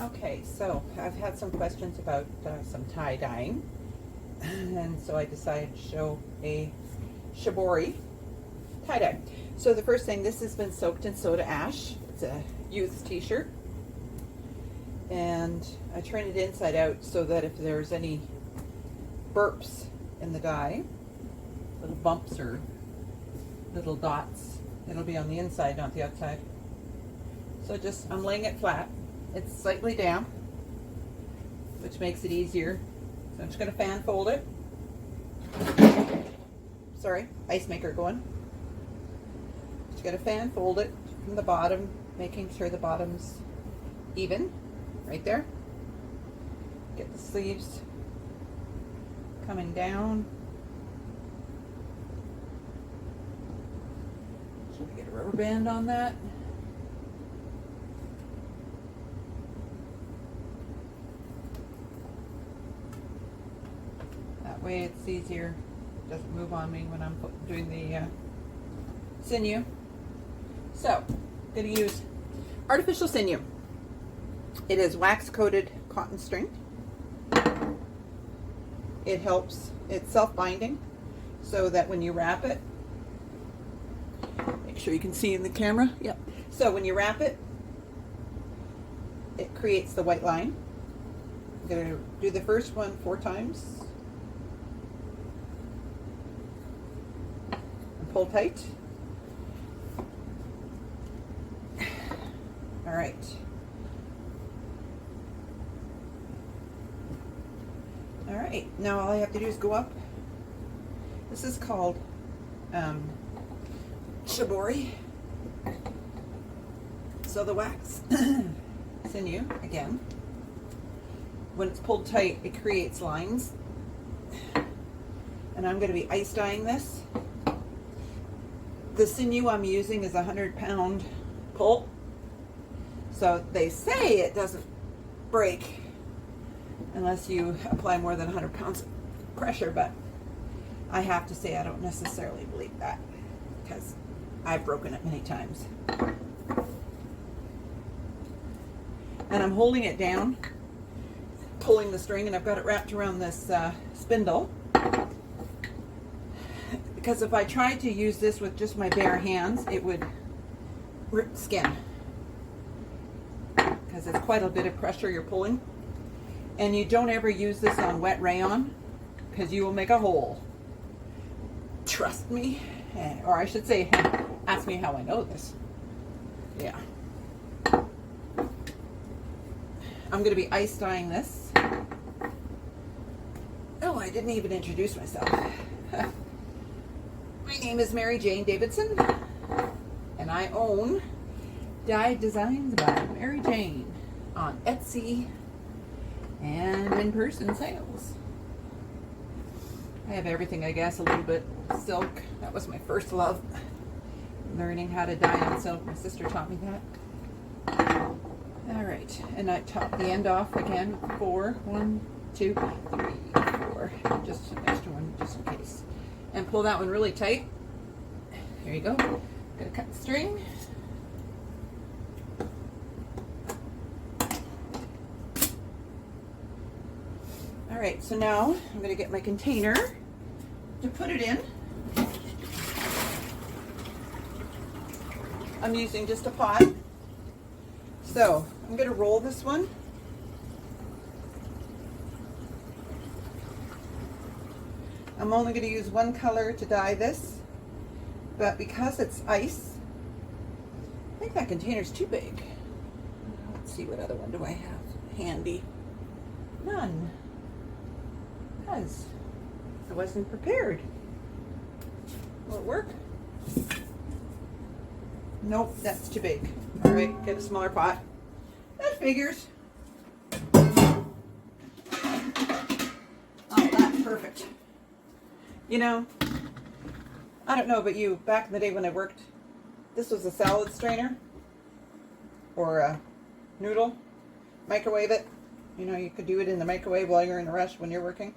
Okay, so I've had some questions about some tie dyeing, and so I decided to show a Shibori tie dye. So the first thing, this has been soaked in soda ash. It's a youth t-shirt, and I turn it inside out so that if there's any burps in the dye, little bumps or little dots, it'll be on the inside, not the outside. So I'm laying it flat. It's slightly damp, which makes it easier. So I'm just going to fan fold it. Sorry, ice maker going. Just got to fan fold it from the bottom, making sure the bottom's even, right there. Get the sleeves coming down. Should we get a rubber band on that? That way it's easier. It doesn't move on me when I'm doing the sinew. So, I'm going to use artificial sinew. It is wax coated cotton string. It helps, it's self-binding, so that when you wrap it, make sure you can see in the camera. Yep. So when you wrap it, it creates the white line. I'm going to do the first one 4 times. And pull tight. All right. All right, now all I have to do is go up. This is called Shibori. So the wax sinew, again, when it's pulled tight, it creates lines. And I'm going to be ice dyeing this. The sinew I'm using is a 100-pound pulp. So they say it doesn't break unless you apply more than 100 pounds of pressure, but I have to say I don't necessarily believe that because I've broken it many times. And I'm holding it down, pulling the string, and I've got it wrapped around this spindle, because if I tried to use this with just my bare hands, it would rip skin, because it's quite a bit of pressure you're pulling. And you don't ever use this on wet rayon because you will make a hole. Trust me. Or I should say, ask me how I know this. Yeah. I'm going to be ice dyeing this. Oh, I didn't even introduce myself. My name is Mary Jane Davidson, and I own Dye Designs by Mary Jane on Etsy and in-person sales. I have everything, I guess, a little bit. Silk, that was my first love. Learning how to dye on silk, my sister taught me that. All right, and I top the end off again, 4, 1, 2, 3, 4, just an extra one, just in case. And pull that one really tight. There you go. Gonna cut the string. All right, so now I'm going to get my container to put it in. I'm using just a pot. So I'm going to roll this one. I'm only going to use one color to dye this, but because it's ice, I think that container's too big. Let's see, what other one do I have handy? None. Because I wasn't prepared. Will it work? Nope, that's too big. All right, get a smaller pot. That figures. Oh, that's perfect. You know, I don't know about you, back in the day when I worked, this was a salad strainer or a noodle. Microwave it. You know, you could do it in the microwave while you're in a rush when you're working.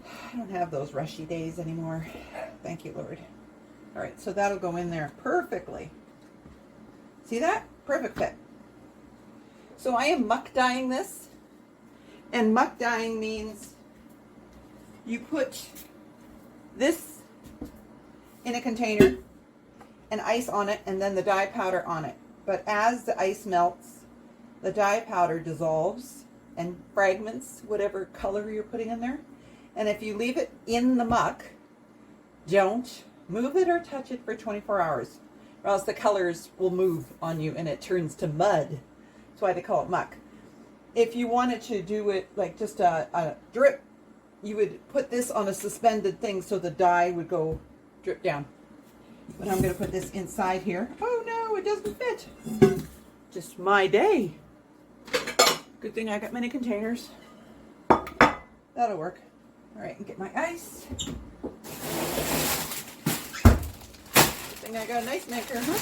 I don't have those rushy days anymore. Thank you, Lord. All right, so that'll go in there perfectly. See that? Perfect fit. So I am muck dyeing this. And muck dyeing means you put this in a container and ice on it and then the dye powder on it. But as the ice melts, the dye powder dissolves and fragments whatever color you're putting in there. And if you leave it in the muck, don't move it or touch it for 24 hours, or else the colors will move on you and it turns to mud. That's why they call it muck. If you wanted to do it like just a drip, you would put this on a suspended thing so the dye would go drip down. But I'm going to put this inside here. Oh no, it doesn't fit. Just my day. Good thing I got many containers. That'll work. All right, and get my ice. Good thing I got an ice maker, huh?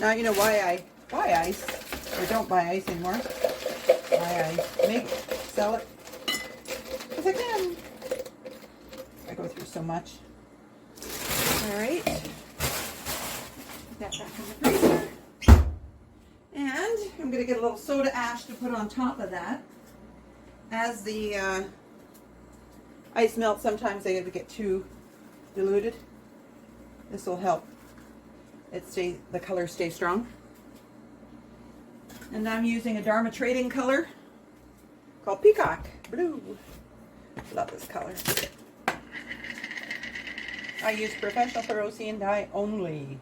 Now you know why I ice, or don't buy ice anymore. Why I make it, sell it, because I can. I go through so much. All right, put that back in the freezer. And I'm going to get a little soda ash to put on top of that. As the ice melts, sometimes they get too diluted. This will help the color stay strong. And I'm using a Dharma Trading color called Peacock Blue. Love this color. I use professional Peruvian dye only.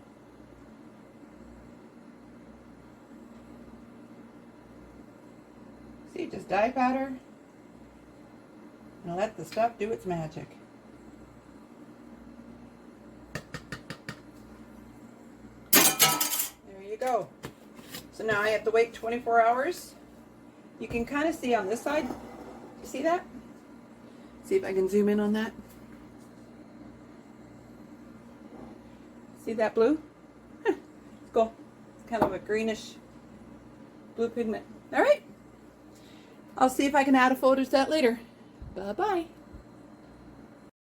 See, just dye powder and let the stuff do its magic. There you go. So now I have to wait 24 hours. You can kind of see on this side. You see that? See if I can zoom in on that. See that blue? Huh, it's cool. It's kind of a greenish blue pigment. All right. I'll see if I can add a photo to that later. Bye-bye.